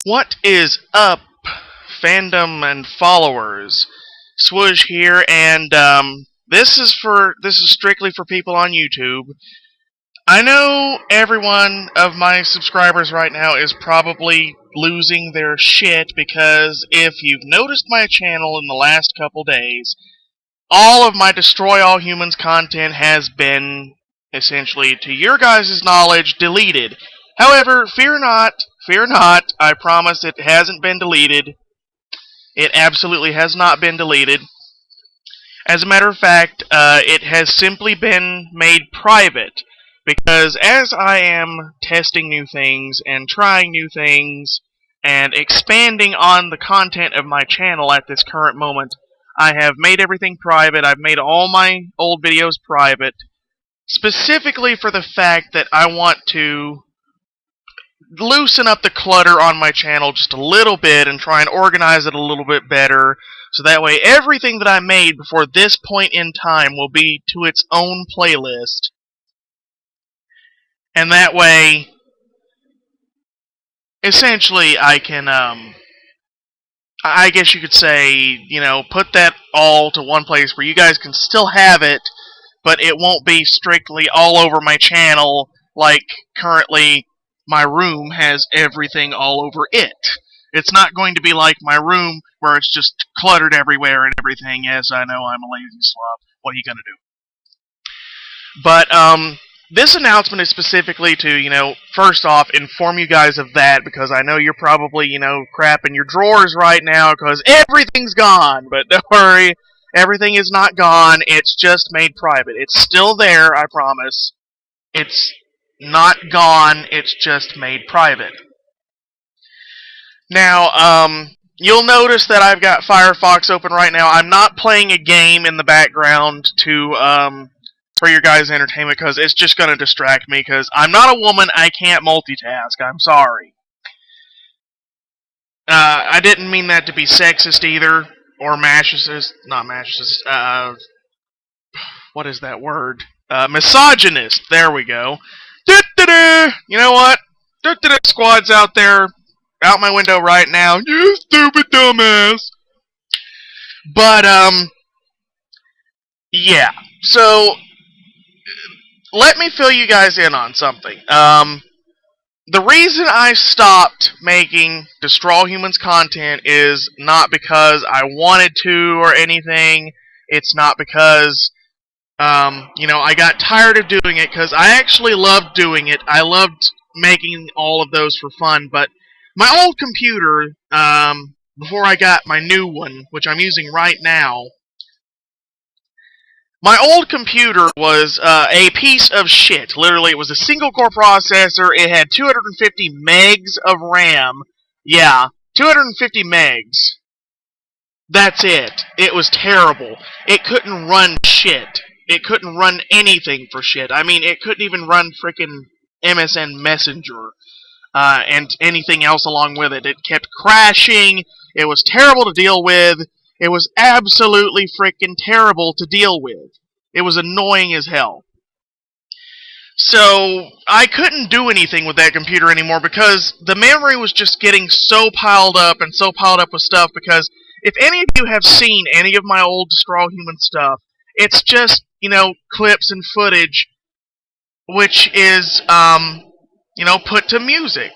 What is up, fandom and followers? Swoosh here, and this is strictly for people on YouTube. I know every one of my subscribers right now is probably losing their shit because if you've noticed my channel in the last couple days, all of my Destroy All Humans content has been, essentially, to your guys' knowledge, deleted. However, fear not, I promise it hasn't been deleted. It absolutely has not been deleted. As a matter of fact, it has simply been made private, because as I am testing new things and trying new things and expanding on the content of my channel at this current moment, I have made everything private. I've made all my old videos private, specifically for the fact that I want to loosen up the clutter on my channel just a little bit and try and organize it a little bit better, so that way everything that I made before this point in time will be to its own playlist. And that way, essentially, I can, I guess you could say, put that all to one place where you guys can still have it, but it won't be strictly all over my channel like currently my room has everything all over it. It's not going to be like my room where it's just cluttered everywhere and everything. Yes, I know I'm a lazy slob. What are you gonna do? But, this announcement is specifically to, first off, inform you guys of that, because I know you're probably, crapping your drawers right now because everything's gone. But don't worry, everything is not gone. It's just made private. It's still there, I promise. It's not gone. It's just made private. Now, you'll notice that I've got Firefox open right now. I'm not playing a game in the background for your guys' entertainment, because it's just going to distract me, because I'm not a woman, I can't multitask, I'm sorry. I didn't mean that to be sexist either, or machist, not machist, what is that word? Misogynist, there we go. You know what? Squad's out there, out my window right now, you stupid dumbass. But, yeah, so let me fill you guys in on something. The reason I stopped making Destroy All Humans content is not because I wanted to or anything. It's not because, I got tired of doing it, because I actually loved doing it. I loved making all of those for fun, but my old computer, before I got my new one, which I'm using right now, my old computer was a piece of shit. Literally, it was a single-core processor. It had 250 megs of RAM. Yeah, 250 megs. That's it. It was terrible. It couldn't run shit. It couldn't run anything for shit. I mean, it couldn't even run frickin' MSN Messenger and anything else along with it. It kept crashing. It was terrible to deal with. It was absolutely frickin' terrible to deal with. It was annoying as hell. So, I couldn't do anything with that computer anymore because the memory was just getting so piled up and so piled up with stuff, because if any of you have seen any of my old Destroy All Human stuff, it's just, clips and footage which is, put to music.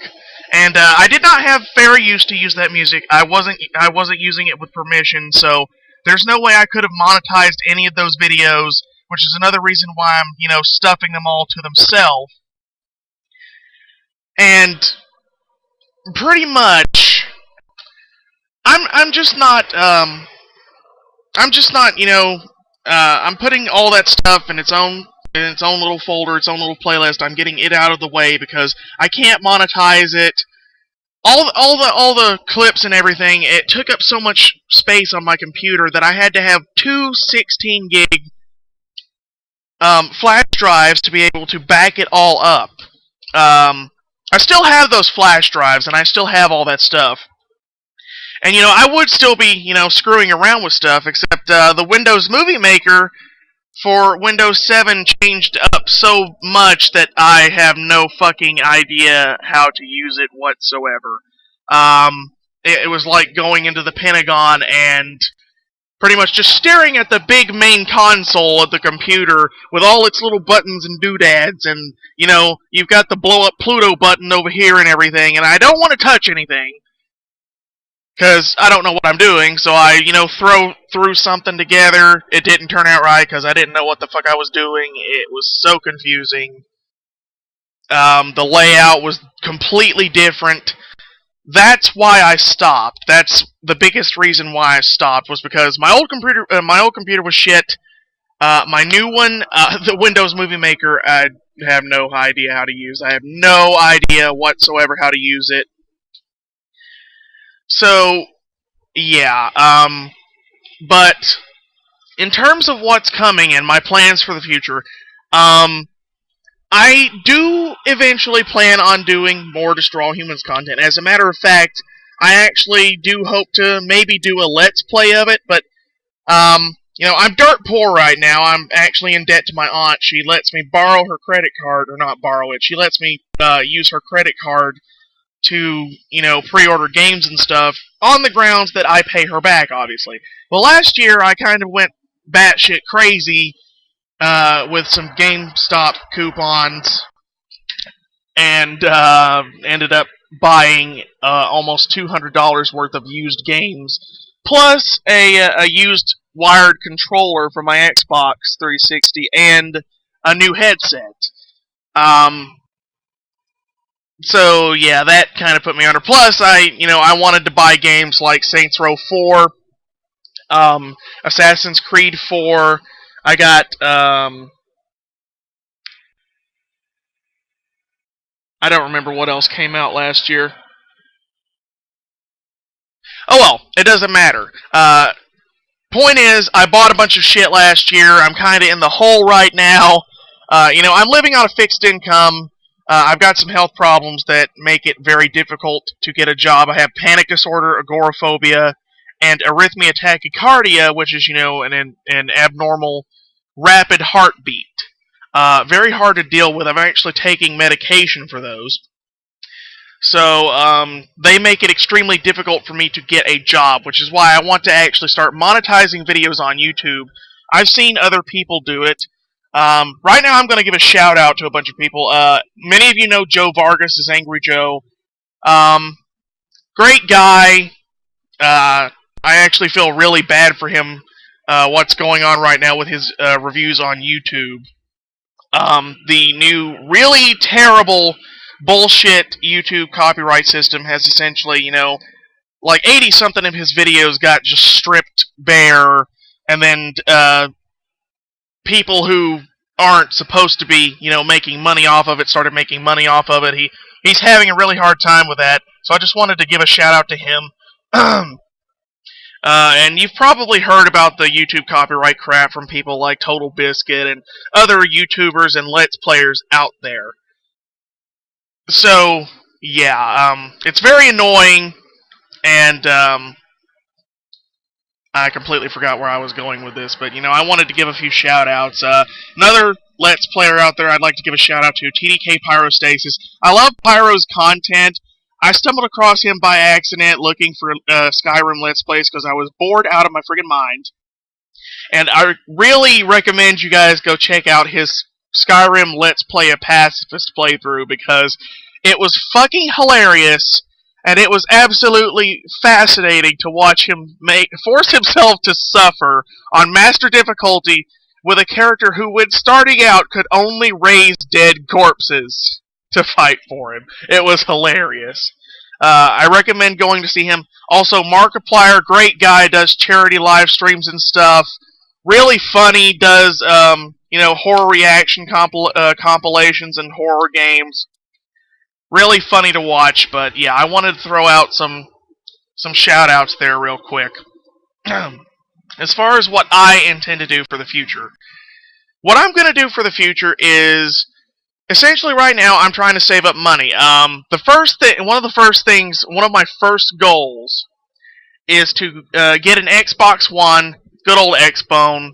And I did not have fair use to use that music. I wasn't using it with permission, so there's no way I could have monetized any of those videos, which is another reason why I'm, stuffing them all to themselves. And pretty much, I'm just not, I'm putting all that stuff in its own little folder, its own little playlist. I'm getting it out of the way because I can't monetize it. All the clips and everything, it took up so much space on my computer that I had to have two 16 gig flash drives to be able to back it all up. I still have those flash drives, and I still have all that stuff. And, I would still be, screwing around with stuff, except the Windows Movie Maker for Windows 7 changed up so much that I have no fucking idea how to use it whatsoever. It was like going into the Pentagon and pretty much just staring at the big main console of the computer with all its little buttons and doodads, and, you know, you've got the blow up Pluto button over here and everything, and I don't want to touch anything, because I don't know what I'm doing, so I, you know, threw something together. It didn't turn out right, because I didn't know what the fuck I was doing. It was so confusing. The layout was completely different. That's why I stopped. That's the biggest reason why I stopped, was because my old computer was shit. My new one, the Windows Movie Maker, I have no idea how to use. I have no idea whatsoever how to use it. So, yeah, but in terms of what's coming and my plans for the future, I do eventually plan on doing more Destroy All Humans content. As a matter of fact, I actually do hope to maybe do a Let's Play of it, but, you know, I'm dirt poor right now. I'm actually in debt to my aunt. She lets me borrow her credit card, or not borrow it. She lets me use her credit card to, you know, pre-order games and stuff on the grounds that I pay her back, obviously. Well, last year I kind of went batshit crazy with some GameStop coupons, and ended up buying almost $200 worth of used games, plus a used wired controller for my Xbox 360 and a new headset. So yeah, that kind of put me under. Plus, I wanted to buy games like Saints Row 4, Assassin's Creed 4. I got I don't remember what else came out last year. Oh well, it doesn't matter. Point is, I bought a bunch of shit last year. I'm kind of in the hole right now. I'm living on a fixed income. I've got some health problems that make it very difficult to get a job. I have panic disorder, agoraphobia, and arrhythmia tachycardia, which is, an abnormal rapid heartbeat. Very hard to deal with. I'm actually taking medication for those. So, they make it extremely difficult for me to get a job, which is why I want to actually start monetizing videos on YouTube. I've seen other people do it. Right now I'm going to give a shout out to a bunch of people. Many of you know Joe Vargas is Angry Joe. Great guy. I actually feel really bad for him, what's going on right now with his reviews on YouTube. The new, really terrible bullshit YouTube copyright system has essentially, like 80-something of his videos got just stripped bare, and then people who aren't supposed to be, making money off of it started making money off of it. He's having a really hard time with that, so I just wanted to give a shout out to him. And you've probably heard about the YouTube copyright crap from people like Total Biscuit and other YouTubers and Let's Players out there. So, yeah, it's very annoying, and I completely forgot where I was going with this, but, I wanted to give a few shout-outs. Another Let's Player out there I'd like to give a shout-out to, TDK Pyrostasis. I love Pyro's content. I stumbled across him by accident looking for Skyrim Let's Plays because I was bored out of my friggin' mind. And I really recommend you guys go check out his Skyrim Let's Play a Pacifist playthrough, because it was fucking hilarious, and it was absolutely fascinating to watch him force himself to suffer on Master Difficulty with a character who, when starting out, could only raise dead corpses to fight for him. It was hilarious. I recommend going to see him. Also, Markiplier, great guy, does charity live streams and stuff. Really funny, does, horror reaction compilations and horror games. Really funny to watch, but yeah, I wanted to throw out some shout-outs there real quick. As far as what I intend to do for the future, what I'm going to do for the future is, essentially right now, I'm trying to save up money. One of my first goals is to get an Xbox One, good old Xbone,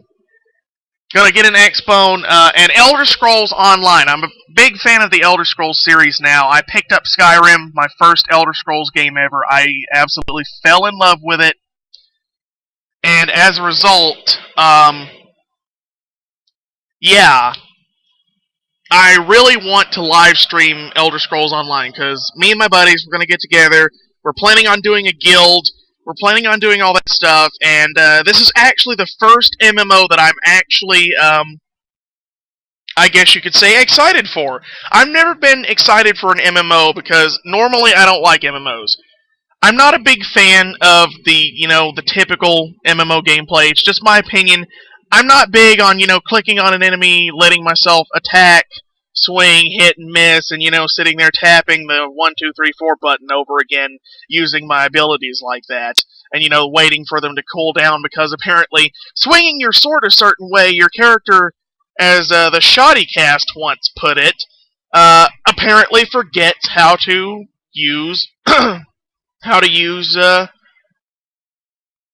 Gonna get an Xbone, and Elder Scrolls Online. I'm a big fan of the Elder Scrolls series now. I picked up Skyrim, my first Elder Scrolls game ever. I absolutely fell in love with it. And as a result, yeah, I really want to live stream Elder Scrolls Online, because me and my buddies, we're going to get together. We're planning on doing a guild. We're planning on doing all that stuff, and this is actually the first MMO that I'm actually, I guess you could say, excited for. I've never been excited for an MMO, because normally I don't like MMOs. I'm not a big fan of the typical MMO gameplay. It's just my opinion. I'm not big on, clicking on an enemy, letting myself attack, swing, hit, and miss, and, sitting there tapping the 1, 2, 3, 4 button over again, using my abilities like that, and, waiting for them to cool down, because apparently swinging your sword a certain way, your character, as the Shoddy Cast once put it, apparently forgets how to use the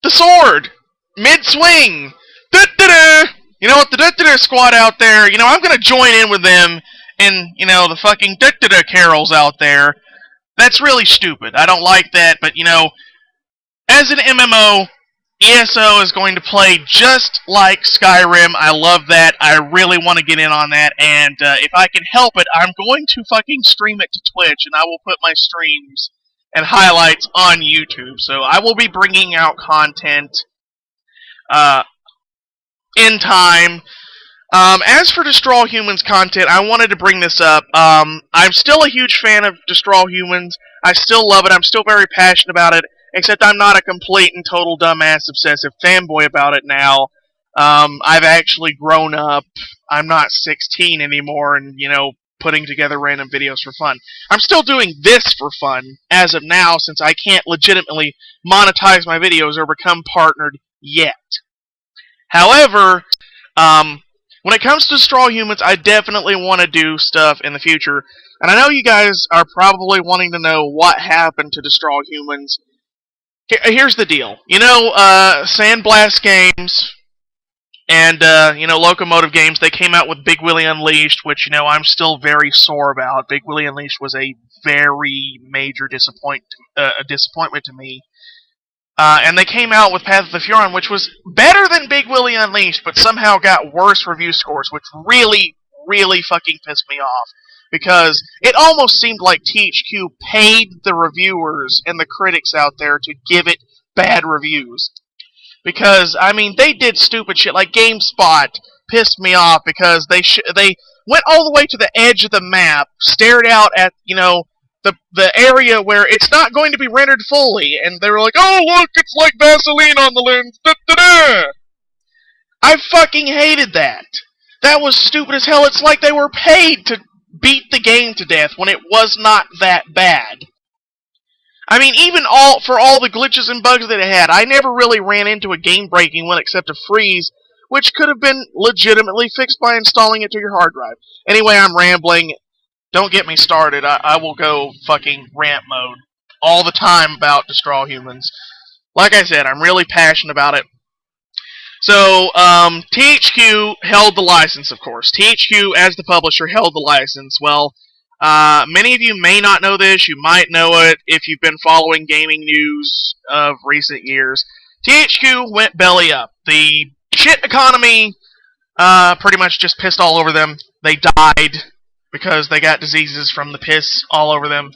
sword mid-swing. You know what, the Durr-Duh-Durr Squad out there, I'm going to join in with them and, the fucking Durr-Duh-Durr carols out there. That's really stupid. I don't like that, but, as an MMO, ESO is going to play just like Skyrim. I love that. I really want to get in on that, and if I can help it, I'm going to fucking stream it to Twitch, and I will put my streams and highlights on YouTube. So I will be bringing out content in time. As for Destroy Humans content, I wanted to bring this up. I'm still a huge fan of Destroy Humans. I still love it. I'm still very passionate about it, except I'm not a complete and total dumbass obsessive fanboy about it now. I've actually grown up. I'm not 16 anymore and, putting together random videos for fun. I'm still doing this for fun as of now, since I can't legitimately monetize my videos or become partnered yet. However, when it comes to Destroy Humans, I definitely want to do stuff in the future. And I know you guys are probably wanting to know what happened to Destroy Humans. Here's the deal. Sandblast Games and, Locomotive Games, they came out with Big Willie Unleashed, which, I'm still very sore about. Big Willie Unleashed was a very major disappointment to me. And they came out with Path of the Furon, which was better than Big Willie Unleashed, but somehow got worse review scores, which really, really fucking pissed me off. Because it almost seemed like THQ paid the reviewers and the critics out there to give it bad reviews. Because, they did stupid shit, like GameSpot pissed me off because they went all the way to the edge of the map, stared out at, the area where it's not going to be rendered fully, and they were like, oh, look, it's like Vaseline on the lens. Da-da-da. I fucking hated that. That was stupid as hell. It's like they were paid to beat the game to death when it was not that bad. Even for all the glitches and bugs that it had, I never really ran into a game-breaking one except a freeze, which could have been legitimately fixed by installing it to your hard drive. Anyway, I'm rambling. Don't get me started. I will go fucking rant mode all the time about Destroy Humans. Like I said, I'm really passionate about it. So, THQ held the license, of course. THQ, as the publisher, held the license. Well, many of you may not know this. You might know it if you've been following gaming news of recent years. THQ went belly up. The shit economy pretty much just pissed all over them. They died because they got diseases from the piss all over them.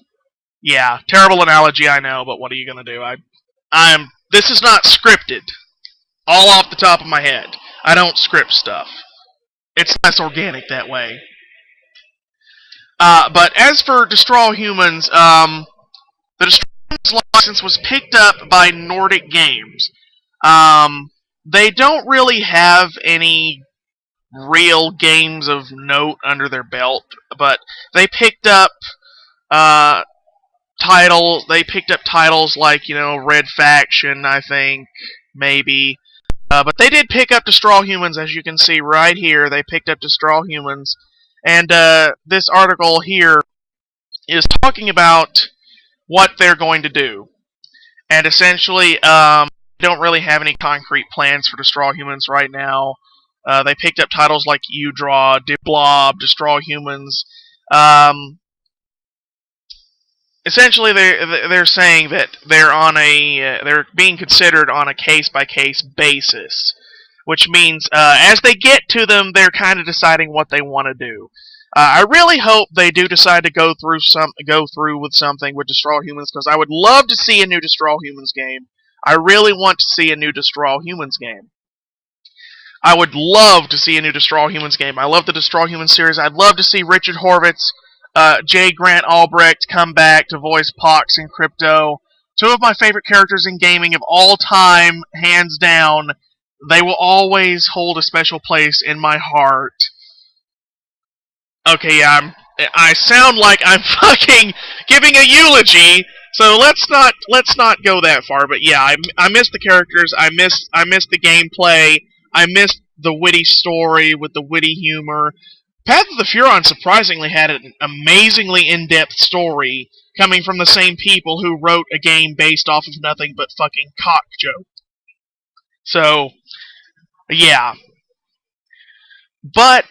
Yeah, terrible analogy, I know, but what are you gonna do? This is not scripted. All off the top of my head. I don't script stuff. It's less organic that way. But as for Destroy Humans, the Destroy Humans license was picked up by Nordic Games. They don't really have any real games of note under their belt, but they picked up titles. They picked up titles like Red Faction, I think, maybe. But they did pick up Destroy Humans, as you can see right here. They picked up Destroy Humans, and this article here is talking about what they're going to do. And essentially, don't really have any concrete plans for Destroy Humans right now. They picked up titles like You Draw, Blob, Destroy Humans. Um, Essentially, they're saying that they're being considered on a case by case basis, which means as they get to them, they're kind of deciding what they want to do. I really hope they do decide to go through with something with Destroy Humans, because I would love to see a new Destroy Humans game. I really want to see a new Destroy Humans game. I would love to see a new Destroy Humans game. I love the Destroy Humans series. I'd love to see Richard Horvitz, J. Grant Albrecht come back to voice Pox and Crypto. Two of my favorite characters in gaming of all time, hands down. They will always hold a special place in my heart. Okay, yeah, I sound like I'm fucking giving a eulogy. So let's not go that far. But yeah, I miss the characters. I miss the gameplay. I miss the witty story with the witty humor. Path of the Furon surprisingly had an amazingly in-depth story coming from the same people who wrote a game based off of nothing but fucking cock joke. So, yeah. But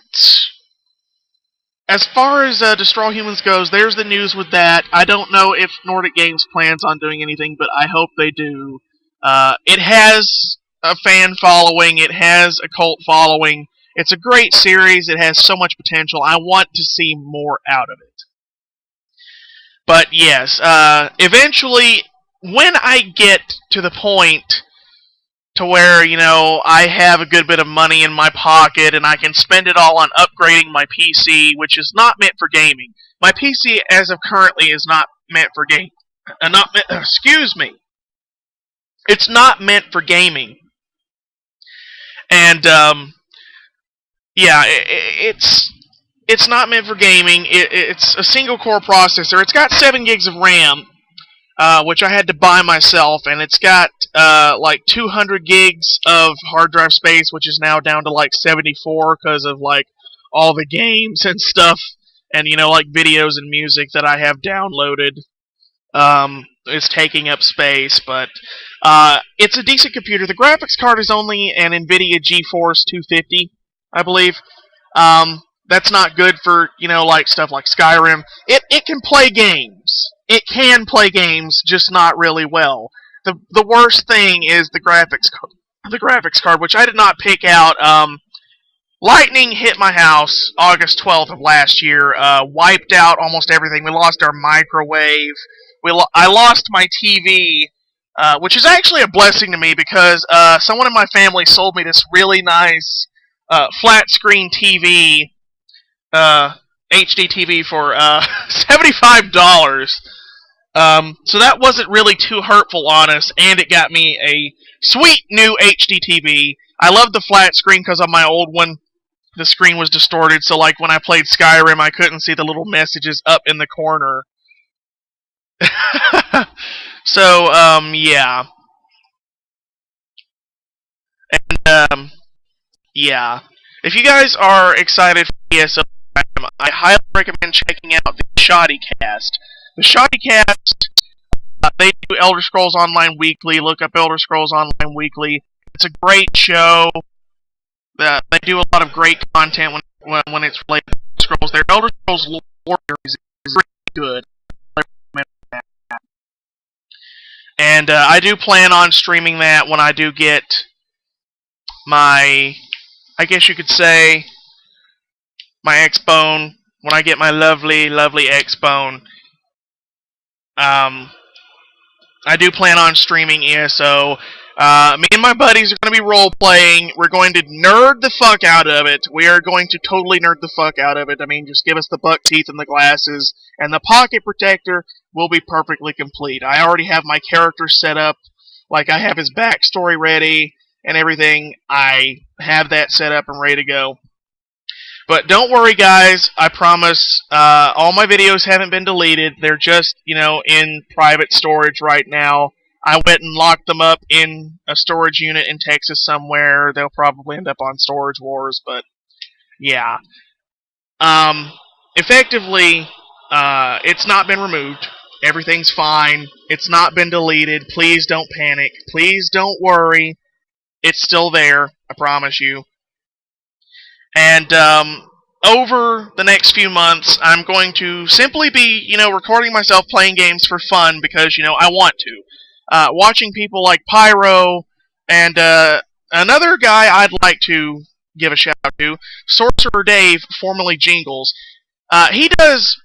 as far as Destroy Humans goes, there's the news with that. I don't know if Nordic Games plans on doing anything, but I hope they do. It has a fan following. It has a cult following. It's a great series. It has so much potential. I want to see more out of it. But yes, eventually, when I get to the point to where, I have a good bit of money in my pocket and I can spend it all on upgrading my PC, which is not meant for gaming. My PC, as of currently, is not meant for gaming. Excuse me. It's not meant for gaming. And, yeah, it's not meant for gaming. It's a single core processor. It's got 7 gigs of RAM, which I had to buy myself, and it's got like 200 gigs of hard drive space, which is now down to like 74 because of like all the games and stuff, and like videos and music that I have downloaded. Is taking up space, but it's a decent computer. The graphics card is only an NVIDIA GeForce 250, I believe. That's not good for, like stuff like Skyrim. It can play games. It can play games, just not really well. The worst thing is the graphics card, which I did not pick out. Lightning hit my house August 12th of last year, wiped out almost everything. We lost our microwave. I lost my TV, which is actually a blessing to me because someone in my family sold me this really nice flat screen TV, HD TV for $75. So that wasn't really too hurtful on us, and it got me a sweet new HD TV. I love the flat screen because on my old one, the screen was distorted, so like when I played Skyrim, I couldn't see the little messages up in the corner. So, yeah. And, yeah. If you guys are excited for ESO, I highly recommend checking out the Shoddy Cast. The Shoddy Cast, they do Elder Scrolls Online Weekly. Look up Elder Scrolls Online Weekly. It's a great show. They do a lot of great content when it's related to Elder Scrolls. Their Elder Scrolls lore series is really good. And I do plan on streaming that when I do get my, I guess you could say, my X-Bone. When I get my lovely, lovely X-Bone. I do plan on streaming ESO. Me and my buddies are going to be role-playing. We're going to nerd the fuck out of it. We are going to totally nerd the fuck out of it. I mean, just give us the buck teeth and the glasses. And the pocket protector will be perfectly complete. I already have my character set up. Like, I have his backstory ready and everything. I have that set up and ready to go. But don't worry, guys. I promise all my videos haven't been deleted. They're just, in private storage right now. I went and locked them up in a storage unit in Texas somewhere. They'll probably end up on Storage Wars, but yeah. Effectively, it's not been removed. Everything's fine. It's not been deleted. Please don't panic. Please don't worry. It's still there. I promise you. And over the next few months, I'm going to simply be, recording myself playing games for fun because, I want to. Watching people like Pyro and another guy I'd like to give a shout out to, Sorcerer Dave, formerly Jingles. He does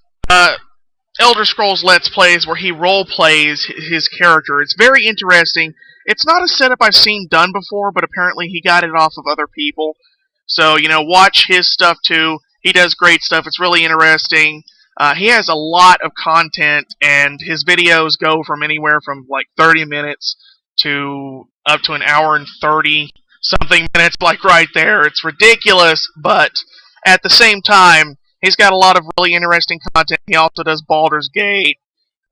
Elder Scrolls Let's Plays where he role plays his character. It's very interesting. It's not a setup I've seen done before, but apparently he got it off of other people. So, watch his stuff too. He does great stuff. It's really interesting. He has a lot of content, and his videos go from anywhere from like 30 minutes to up to an hour and 30 something minutes, like right there. It's ridiculous, but at the same time, he's got a lot of really interesting content. He also does Baldur's Gate.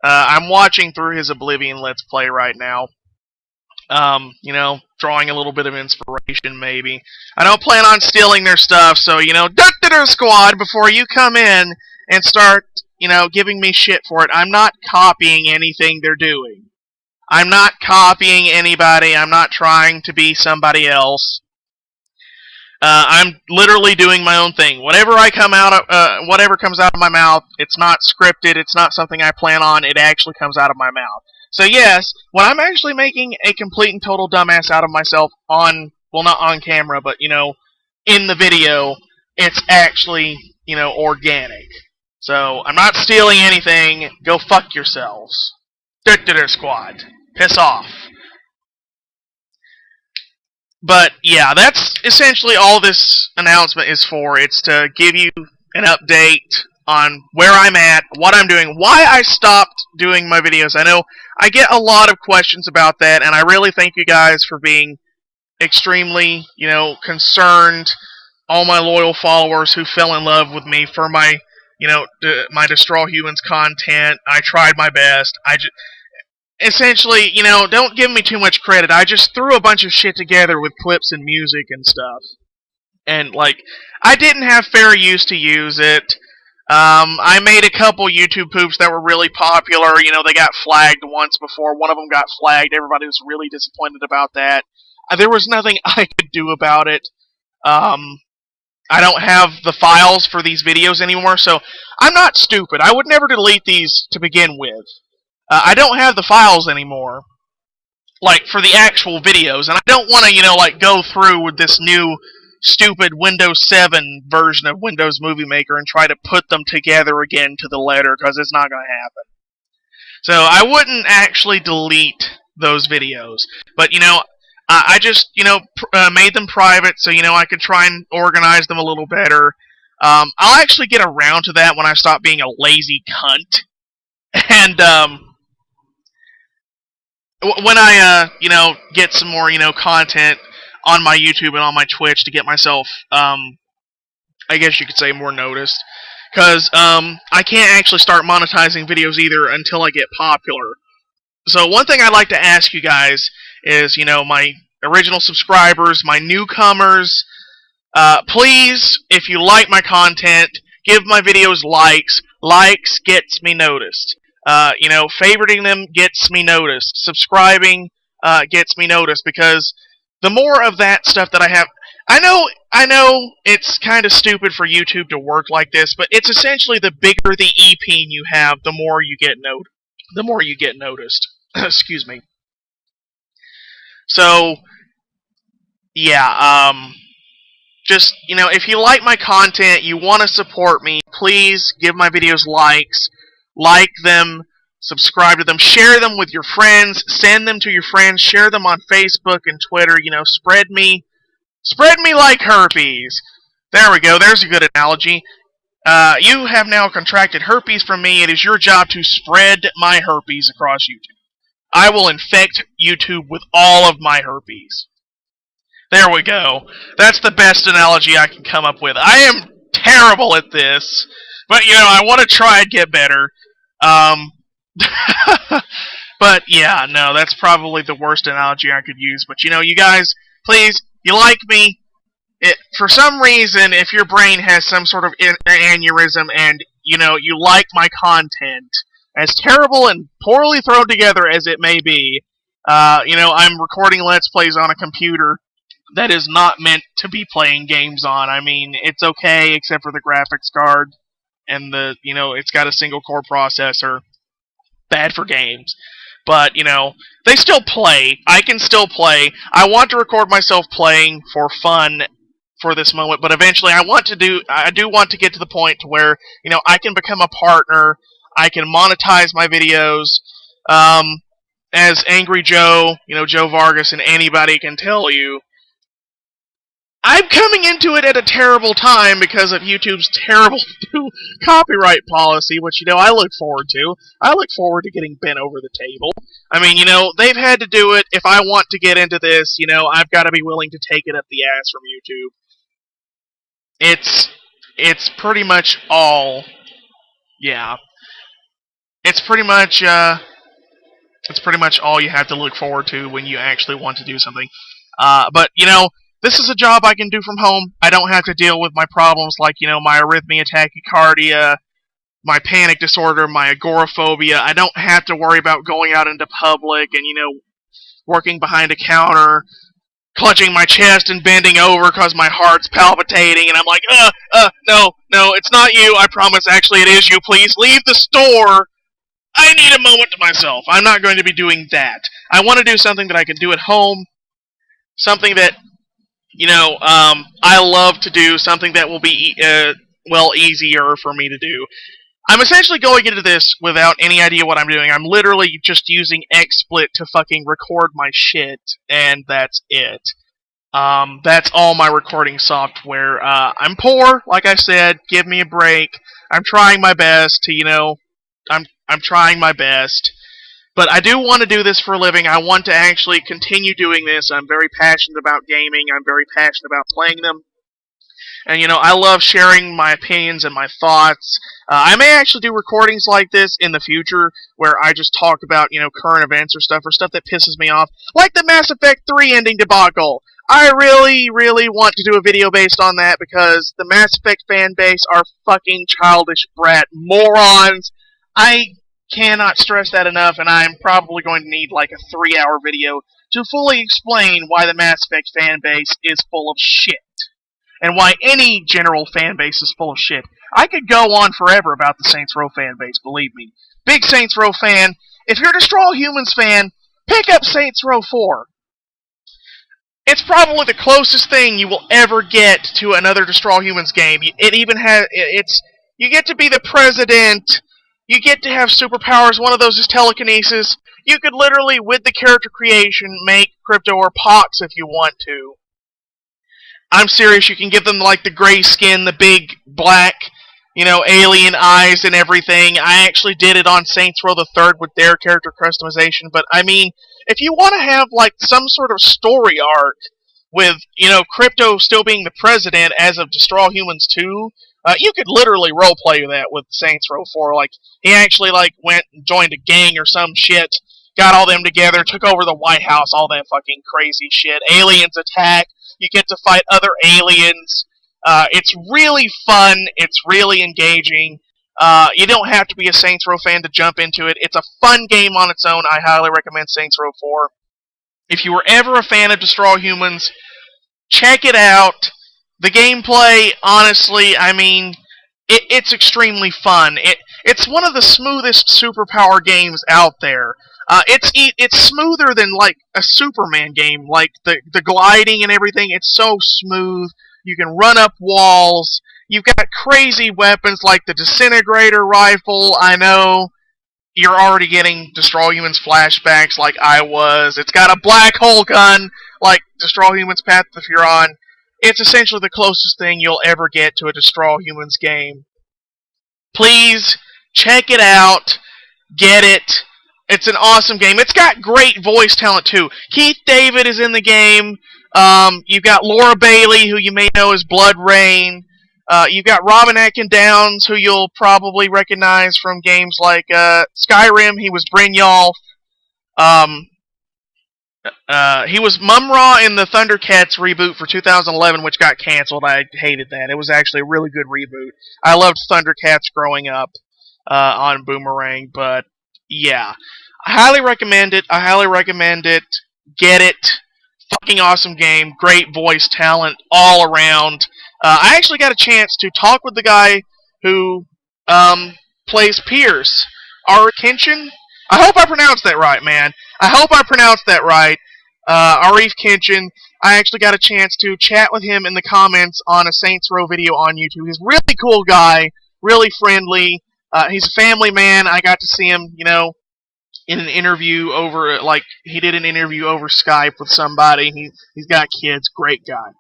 I'm watching through his Oblivion Let's Play right now. Drawing a little bit of inspiration, maybe. I don't plan on stealing their stuff, so, Durr-Duh-Durr Squad, before you come in and start, giving me shit for it, I'm not copying anything they're doing. I'm not copying anybody. I'm not trying to be somebody else. I'm literally doing my own thing. Whatever comes out of my mouth, it's not scripted. It's not something I plan on. It actually comes out of my mouth. So yes, when I'm actually making a complete and total dumbass out of myself not on camera, but, in the video, it's actually, organic. So, I'm not stealing anything. Go fuck yourselves. Durr-Duh-Durr Squad. Piss off. But, yeah, that's essentially all this announcement is for. It's to give you an update on where I'm at, what I'm doing, why I stopped doing my videos. I know I get a lot of questions about that, and I really thank you guys for being extremely, concerned. All my loyal followers who fell in love with me for my, my Destroy Humans content. I tried my best. Essentially, don't give me too much credit. I just threw a bunch of shit together with clips and music and stuff. And, I didn't have fair use to use it. I made a couple YouTube poops that were really popular. They got flagged once before. One of them got flagged. Everybody was really disappointed about that. There was nothing I could do about it. I don't have the files for these videos anymore, so I'm not stupid. I would never delete these to begin with. I don't have the files anymore, for the actual videos, and I don't want to, go through with this new stupid Windows 7 version of Windows Movie Maker and try to put them together again to the letter, because it's not going to happen. So I wouldn't actually delete those videos. But, I just, made them private so, I could try and organize them a little better. I'll actually get around to that when I stop being a lazy cunt. And, when I, get some more, content on my YouTube and on my Twitch to get myself, I guess you could say, more noticed. Because, I can't actually start monetizing videos either until I get popular. So one thing I'd like to ask you guys is, my original subscribers, my newcomers, please, if you like my content, give my videos likes. Likes gets me noticed. Favoriting them gets me noticed. Subscribing, gets me noticed, because the more of that stuff that I have, I know it's kind of stupid for YouTube to work like this, but it's essentially the bigger the EP you have, the more you get noticed. Excuse me. So, yeah, just, if you like my content, you want to support me, please give my videos likes, like them, subscribe to them, share them with your friends, send them to your friends, share them on Facebook and Twitter, spread me like herpes. There we go, there's a good analogy. You have now contracted herpes from me. It is your job to spread my herpes across YouTube. I will infect YouTube with all of my herpes. There we go. That's the best analogy I can come up with. I am terrible at this, but, I want to try and get better. But, yeah, no, that's probably the worst analogy I could use. But, you guys, please, you like me. For some reason, if your brain has some sort of aneurysm and, you like my content, as terrible and poorly thrown together as it may be, I'm recording Let's Plays on a computer that is not meant to be playing games on. I mean, it's okay except for the graphics card and it's got a single core processor. Bad for games. But, they still play. I can still play. I want to record myself playing for fun for this moment, but eventually I do want to get to the point to where, I can become a partner. I can monetize my videos. As Angry Joe, Joe Vargas and anybody can tell you, I'm coming into it at a terrible time because of YouTube's terrible new copyright policy, which, I look forward to. I look forward to getting bent over the table. I mean, they've had to do it. If I want to get into this, I've got to be willing to take it up the ass from YouTube. It's pretty much all, yeah. It's pretty much all you have to look forward to when you actually want to do something. But, this is a job I can do from home. I don't have to deal with my problems like, my arrhythmia, tachycardia, my panic disorder, my agoraphobia. I don't have to worry about going out into public and, working behind a counter, clutching my chest and bending over because my heart's palpitating, and I'm like, no, it's not you, I promise, actually it is you, please leave the store. I need a moment to myself. I'm not going to be doing that. I want to do something that I can do at home, something that, I love to do, something that will be, easier for me to do. I'm essentially going into this without any idea what I'm doing. I'm literally just using XSplit to fucking record my shit, and that's it. That's all my recording software. I'm poor, like I said, give me a break. I'm trying my best to, I'm trying my best. But I do want to do this for a living. I want to actually continue doing this. I'm very passionate about gaming. I'm very passionate about playing them. And, I love sharing my opinions and my thoughts. I may actually do recordings like this in the future where I just talk about, current events or stuff that pisses me off. Like the Mass Effect 3 ending debacle. I really, really want to do a video based on that because the Mass Effect fan base are fucking childish brat morons. I cannot stress that enough, and I'm probably going to need like a 3-hour video to fully explain why the Mass Effect fan base is full of shit. And why any general fan base is full of shit. I could go on forever about the Saints Row fan base, believe me. Big Saints Row fan. If you're a Destroy All Humans fan, pick up Saints Row 4. It's probably the closest thing you will ever get to another Destroy All Humans game. It even has, you get to be the president, you get to have superpowers, one of those is telekinesis. You could literally, with the character creation, make Crypto or Pox if you want to. I'm serious, you can give them like the gray skin, the big black, alien eyes and everything. I actually did it on Saints Row the 3rd with their character customization, but I mean, if you want to have like some sort of story arc with, Crypto still being the president as of Destroy All Humans 2, you could literally roleplay that with Saints Row 4. Like, he actually like went and joined a gang or some shit, got all them together, took over the White House, all that fucking crazy shit. Aliens attack. You get to fight other aliens. It's really fun. It's really engaging. You don't have to be a Saints Row fan to jump into it. It's a fun game on its own. I highly recommend Saints Row 4. If you were ever a fan of Destroy All Humans, check it out. The gameplay, honestly, I mean, it's extremely fun. It's one of the smoothest superpower games out there. It's smoother than like a Superman game, like the gliding and everything. It's so smooth. You can run up walls. You've got crazy weapons like the disintegrator rifle. I know you're already getting Destroy All Humans flashbacks like I was. It's got a black hole gun like Destroy All Humans Path to the Furon. It's essentially the closest thing you'll ever get to a Destroy All Humans game. Please check it out. Get it. It's an awesome game. It's got great voice talent, too. Keith David is in the game. You've got Laura Bailey, who you may know as Blood Rain. You've got Robin Atkin Downs, who you'll probably recognize from games like Skyrim. He was Brynjolf. He was Mumra in the Thundercats reboot for 2011, which got canceled. I hated that. It was actually a really good reboot. I loved Thundercats growing up on Boomerang, but yeah. I highly recommend it. Get it. fucking awesome game. Great voice talent all around. I actually got a chance to talk with the guy who plays Pierce, Kenshin. I hope I pronounced that right, man. I hope I pronounced that right. Arif Kenshin. I actually got a chance to chat with him in the comments on a Saints Row video on YouTube. He's a really cool guy, really friendly. He's a family man. I got to see him, in an interview over, he did an interview over Skype with somebody. He's got kids. Great guy.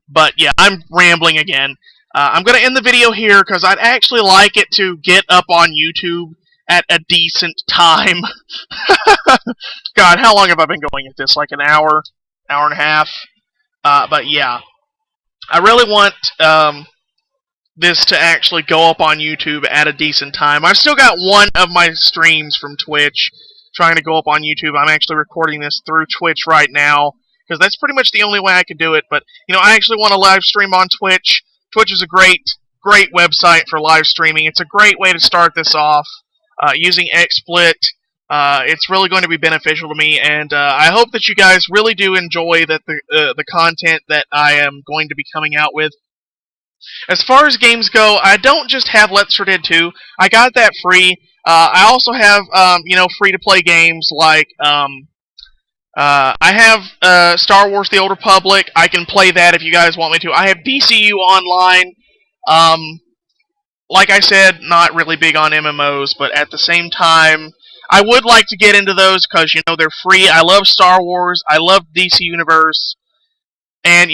But yeah, I'm rambling again. I'm going to end the video here because I'd actually like it to get up on YouTube at a decent time. God, how long have I been going at this? Like an hour and a half? But yeah, I really want this to actually go up on YouTube at a decent time. I've still got one of my streams from Twitch trying to go up on YouTube. I'm actually recording this through Twitch right now, because that's pretty much the only way I could do it. But, I actually want to live stream on Twitch. Twitch is a great website for live streaming. It's a great way to start this off. Using XSplit, it's really going to be beneficial to me, and I hope that you guys really do enjoy the content that I am going to be coming out with. As far as games go, I don't just have Let's for Dead 2. I got that free. I also have, free-to-play games like, I have Star Wars The Old Republic. I can play that if you guys want me to. I have DCU Online. Like I said, not really big on MMOs, but at the same time, I would like to get into those because, they're free. I love Star Wars. I love DC Universe. And,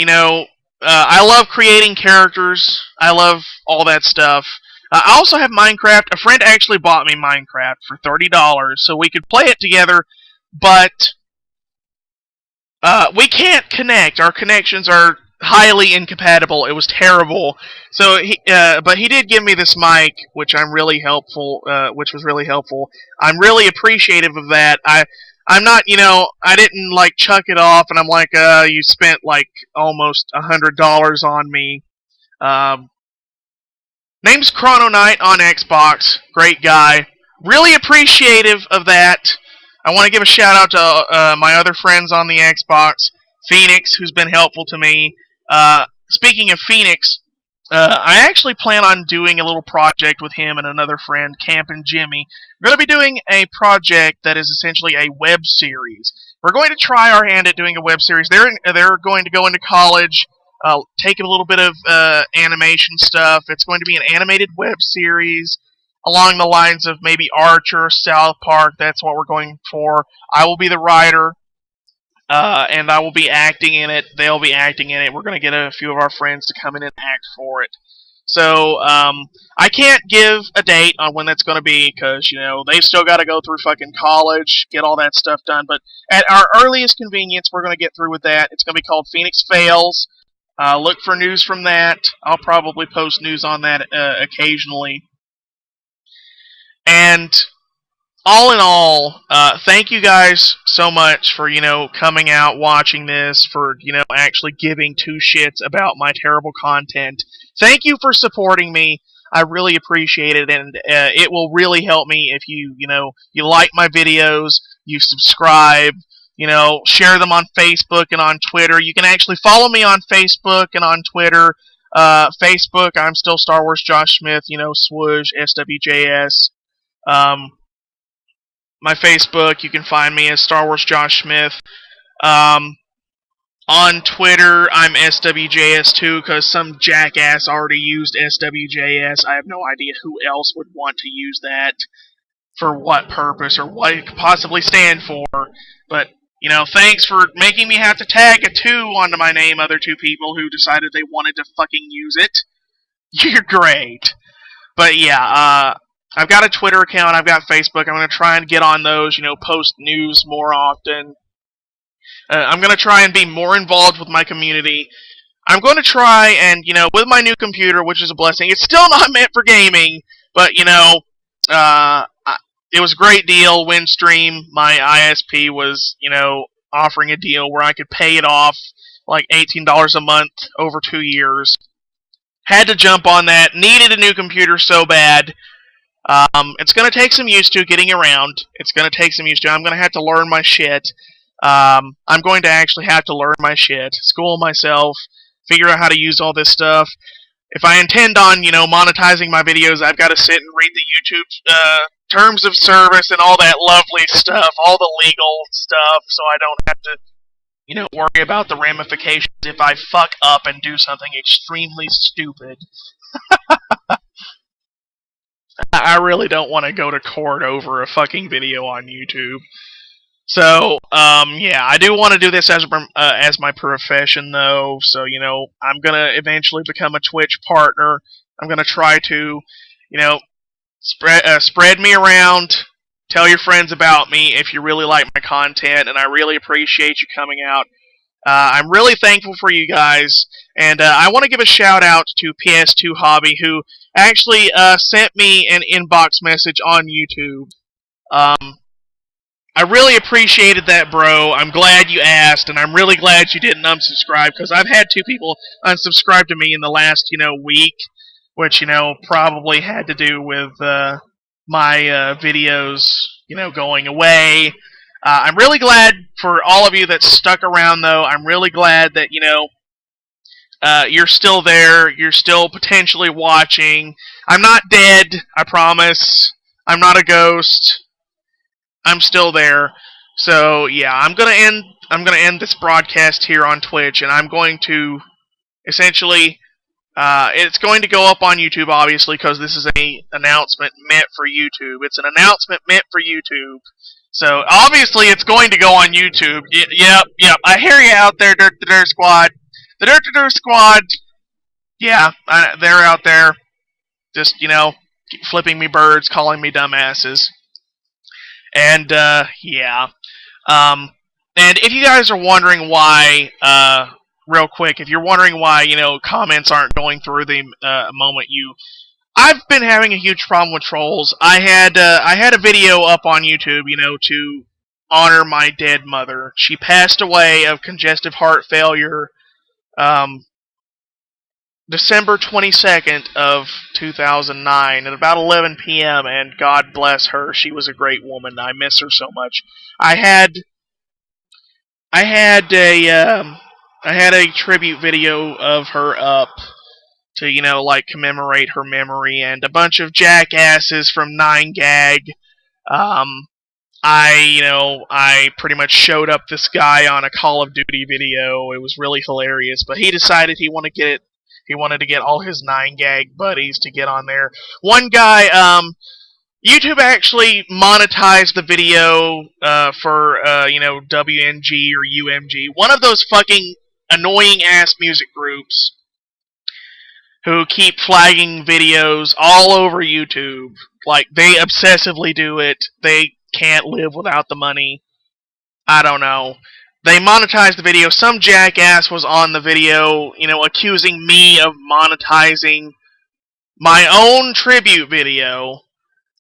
I love creating characters. I love all that stuff. I also have Minecraft. A friend actually bought me Minecraft for $30 so we could play it together, but we can't connect. Our connections are highly incompatible. It was terrible. So but he did give me this mic, which was really helpful. I'm really appreciative of that. I'm not, I didn't chuck it off, and I'm like, you spent almost $100 on me. Name's Chrono Knight on Xbox. Great guy. Really appreciative of that. I want to give a shout out to my other friends on the Xbox. Phoenix, who's been helpful to me. Speaking of Phoenix, I actually plan on doing a little project with him and another friend, Camp and Jimmy. We're going to be doing a project that is essentially a web series. We're going to try our hand at doing a web series. They're going to go into college, take a little bit of animation stuff. It's going to be an animated web series along the lines of maybe Archer, South Park. That's what we're going for. I will be the writer. And I will be acting in it. They'll be acting in it. We're going to get a few of our friends to come in and act for it. So, I can't give a date on when that's going to be, because, they've still got to go through fucking college, get all that stuff done. But at our earliest convenience, we're going to get through with that. It's going to be called Phoenix Fails. Look for news from that. I'll probably post news on that occasionally. And all in all, thank you guys so much for, coming out, watching this, for, actually giving two shits about my terrible content. Thank you for supporting me. I really appreciate it, and it will really help me if you like my videos, you subscribe, share them on Facebook and on Twitter. You can actually follow me on Facebook and on Twitter. Facebook, I'm still Star Wars Josh Smith, SWJ, SWJS. My Facebook, you can find me as Star Wars Josh Smith. On Twitter, I'm SWJS too, because some jackass already used SWJS. I have no idea who else would want to use that, for what purpose, or what it could possibly stand for. But, thanks for making me have to tag a 2 onto my name, other 2 people who decided they wanted to fucking use it. You're great. But yeah, I've got a Twitter account, I've got Facebook. I'm going to try and get on those, post news more often. I'm going to try and be more involved with my community. I'm going to try and, with my new computer, which is a blessing, it's still not meant for gaming, but, it was a great deal. Windstream, my ISP, was, offering a deal where I could pay it off, like $18 a month over 2 years. Had to jump on that. Needed a new computer so bad. It's going to take some used to getting around. It's going to take some used to. I'm going to have to learn my shit. I'm going to actually have to learn my shit, school myself, figure out how to use all this stuff. If I intend on, monetizing my videos, I've got to sit and read the YouTube terms of service and all that lovely stuff, all the legal stuff, so I don't have to, worry about the ramifications if I fuck up and do something extremely stupid. I really don't want to go to court over a fucking video on YouTube. So, yeah, I do want to do this as my profession, though. So, I'm gonna eventually become a Twitch partner. I'm gonna try to, spread me around. Tell your friends about me if you really like my content, and I really appreciate you coming out. I'm really thankful for you guys, and I want to give a shout out to PS2 Hobby, who actually sent me an inbox message on YouTube. I really appreciated that, bro. I'm glad you asked, and I'm really glad you didn't unsubscribe, because I've had 2 people unsubscribe to me in the last, week, which, probably had to do with my videos, going away. I'm really glad for all of you that stuck around, though. I'm really glad that, you're still there. You're still potentially watching. I'm not dead, I promise. I'm not a ghost. I'm still there. So yeah, I'm gonna end this broadcast here on Twitch, and I'm going to essentially it's going to go up on YouTube, obviously, because this is an announcement meant for YouTube. It's an announcement meant for YouTube. So obviously it's going to go on YouTube. Yep. I hear you out there, Durr-Duh-Durr Squad. The Durr-Duh-Durr Squad. Yeah, they're out there, just flipping me birds, calling me dumbasses. And, yeah. And if you guys are wondering why, real quick, if you're wondering why, comments aren't going through the moment I've been having a huge problem with trolls. I had a video up on YouTube, to honor my dead mother. She passed away of congestive heart failure, December 22nd of 2009 at about 11 p.m. and God bless her. She was a great woman. I miss her so much. I had a tribute video of her up to commemorate her memory, and a bunch of jackasses from 9gag. I pretty much showed up this guy on a Call of Duty video. It was really hilarious, but he decided he wanted to get all his 9gag buddies to get on there. One guy, YouTube actually monetized the video for, WNG or UMG. One of those fucking annoying-ass music groups who keep flagging videos all over YouTube. Like, they obsessively do it. They can't live without the money. I don't know. They monetized the video. Some jackass was on the video, accusing me of monetizing my own tribute video,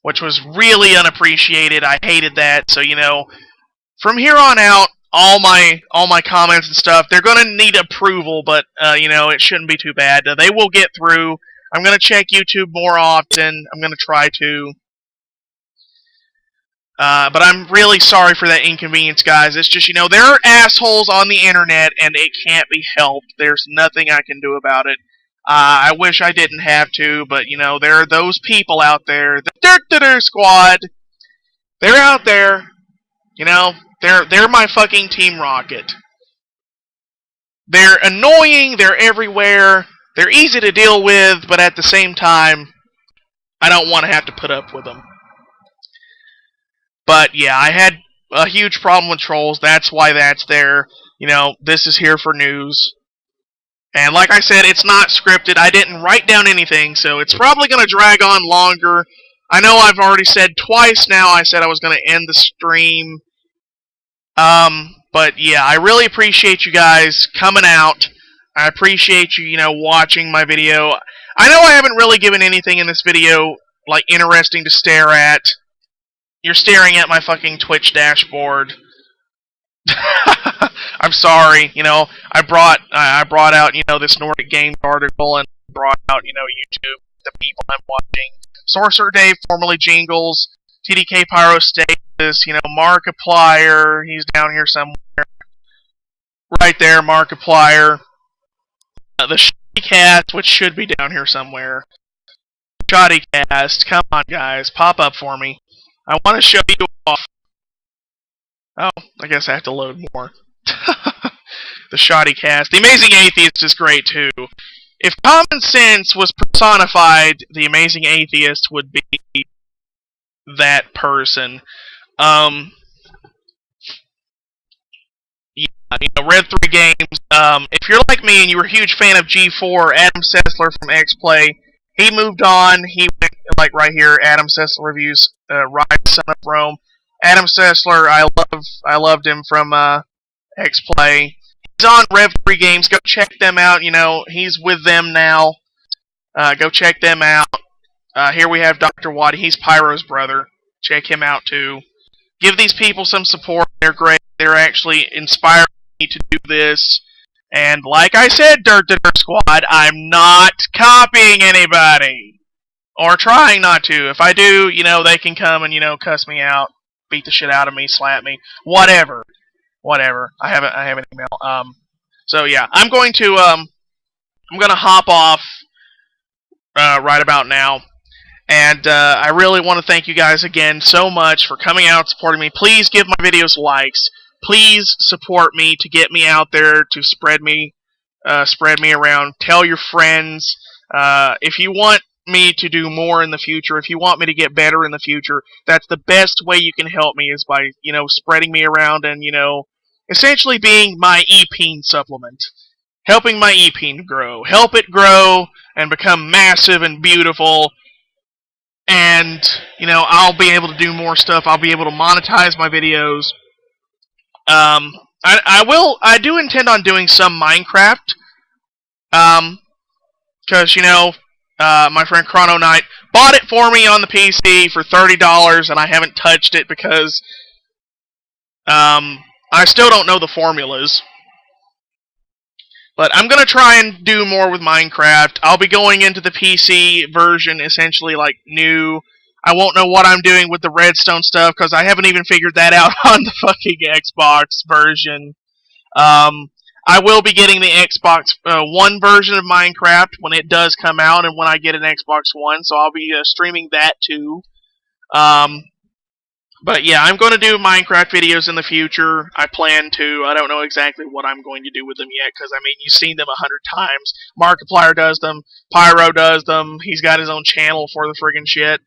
which was really unappreciated. I hated that. So, from here on out, all my comments and stuff, they're going to need approval, but, it shouldn't be too bad. They will get through. I'm going to check YouTube more often. I'm going to try to. But I'm really sorry for that inconvenience, guys. It's just, there are assholes on the internet, and it can't be helped. There's nothing I can do about it. I wish I didn't have to, but, there are those people out there. The Durr-Duh-Durr Squad. They're out there. They're my fucking Team Rocket. They're annoying. They're everywhere. They're easy to deal with, but at the same time, I don't want to have to put up with them. But yeah, I had a huge problem with trolls. That's why that's there. This is here for news. And like I said, it's not scripted. I didn't write down anything, so it's probably going to drag on longer. I know I've already said twice now I said I was going to end the stream. But yeah, I really appreciate you guys coming out. I appreciate you, watching my video. I know I haven't really given anything in this video, interesting to stare at. You're staring at my fucking Twitch dashboard. I'm sorry, I brought out, this Nordic Games article, and brought out, YouTube, the people I'm watching. Sorcerer Dave, formerly Jingles, TDK Pyro State, this, Markiplier, he's down here somewhere. Right there, Markiplier. The Shoddy Cast, which should be down here somewhere. Shoddy Cast, come on guys, pop up for me. I want to show you off. Oh, I guess I have to load more. The Shoddy Cast. The Amazing Atheist is great too. If common sense was personified, the Amazing Atheist would be that person. Red 3 Games. If you're like me and you were a huge fan of G4, Adam Sessler from XPlay, he moved on. He went, like right here, Adam Sessler Reviews, Rise, Son of Rome. Adam Sessler, I loved him from XPlay. He's on Rev 3 Games. Go check them out. He's with them now. Go check them out. Here we have Dr. Waddy. He's Pyro's brother. Check him out too. Give these people some support. They're great. They're actually inspiring me to do this. And like I said, Durr-Duh-Durr Squad, I'm not copying anybody. Or trying not to. If I do, they can come and, cuss me out, beat the shit out of me, slap me, whatever. Whatever. I have an email. So yeah, I'm going to hop off right about now. And I really want to thank you guys again so much for coming out and supporting me. Please give my videos likes. Please support me to get me out there, to spread me around. Tell your friends. If you want me to do more in the future, if you want me to get better in the future, that's the best way you can help me is by, spreading me around and, essentially being my e-peen supplement. Helping my e-peen grow. Help it grow and become massive and beautiful. And, I'll be able to do more stuff. I'll be able to monetize my videos. I do intend on doing some Minecraft. Because, my friend Chrono Knight bought it for me on the PC for $30, and I haven't touched it because, I still don't know the formulas. But I'm going to try and do more with Minecraft. I'll be going into the PC version, essentially, new. I won't know what I'm doing with the redstone stuff, because I haven't even figured that out on the fucking Xbox version. I will be getting the Xbox One version of Minecraft when it does come out, and when I get an Xbox One, so I'll be streaming that too. But yeah, I'm going to do Minecraft videos in the future. I plan to. I don't know exactly what I'm going to do with them yet, because, you've seen them 100 times. Markiplier does them. Pyro does them. He's got his own channel for the friggin' shit.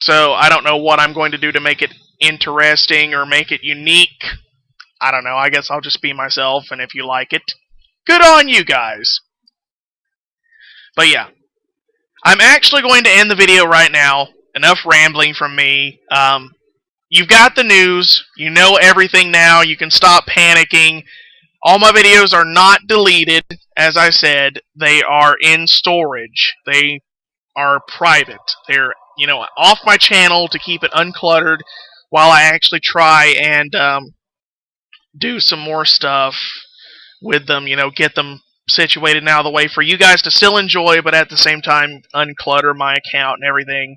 So, I don't know what I'm going to do to make it interesting or make it unique. I don't know. I guess I'll just be myself, and if you like it, good on you guys. But yeah, I'm actually going to end the video right now. Enough rambling from me. You've got the news. You know everything now. You can stop panicking. All my videos are not deleted. As I said, they are in storage. They are private. They're, off my channel to keep it uncluttered while I actually try and do some more stuff with them. Get them situated and out of the way for you guys to still enjoy, but at the same time unclutter my account and everything.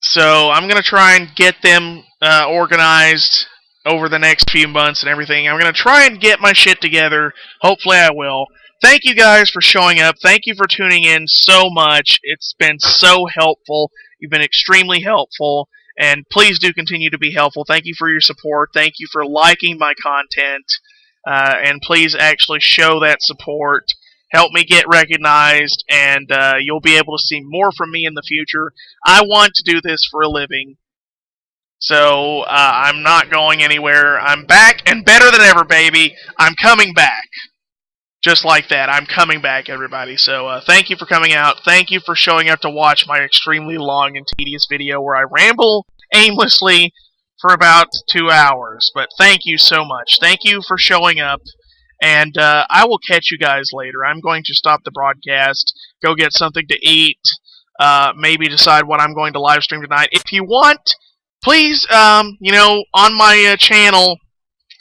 So I'm going to try and get them organized over the next few months and everything. I'm going to try and get my shit together. Hopefully I will. Thank you guys for showing up. Thank you for tuning in so much. It's been so helpful. You've been extremely helpful. And please do continue to be helpful. Thank you for your support. Thank you for liking my content. And please actually show that support. Help me get recognized, and you'll be able to see more from me in the future. I want to do this for a living, so I'm not going anywhere. I'm back, and better than ever, baby. I'm coming back. Just like that. I'm coming back, everybody. So thank you for coming out. Thank you for showing up to watch my extremely long and tedious video where I ramble aimlessly for about 2 hours. But thank you so much. Thank you for showing up. And I will catch you guys later. I'm going to stop the broadcast, go get something to eat, maybe decide what I'm going to live stream tonight. If you want, please, on my channel,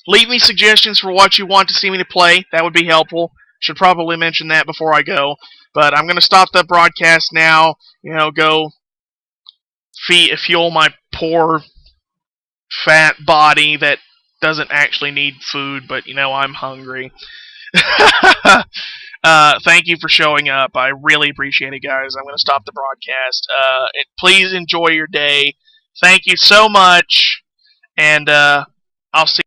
leave me suggestions for what you want to see me to play. That would be helpful. Should probably mention that before I go. But I'm going to stop the broadcast now, go fuel my poor fat body that doesn't actually need food, but I'm hungry. Thank you for showing up. I really appreciate it, guys. I'm going to stop the broadcast. Please enjoy your day. Thank you so much, and I'll see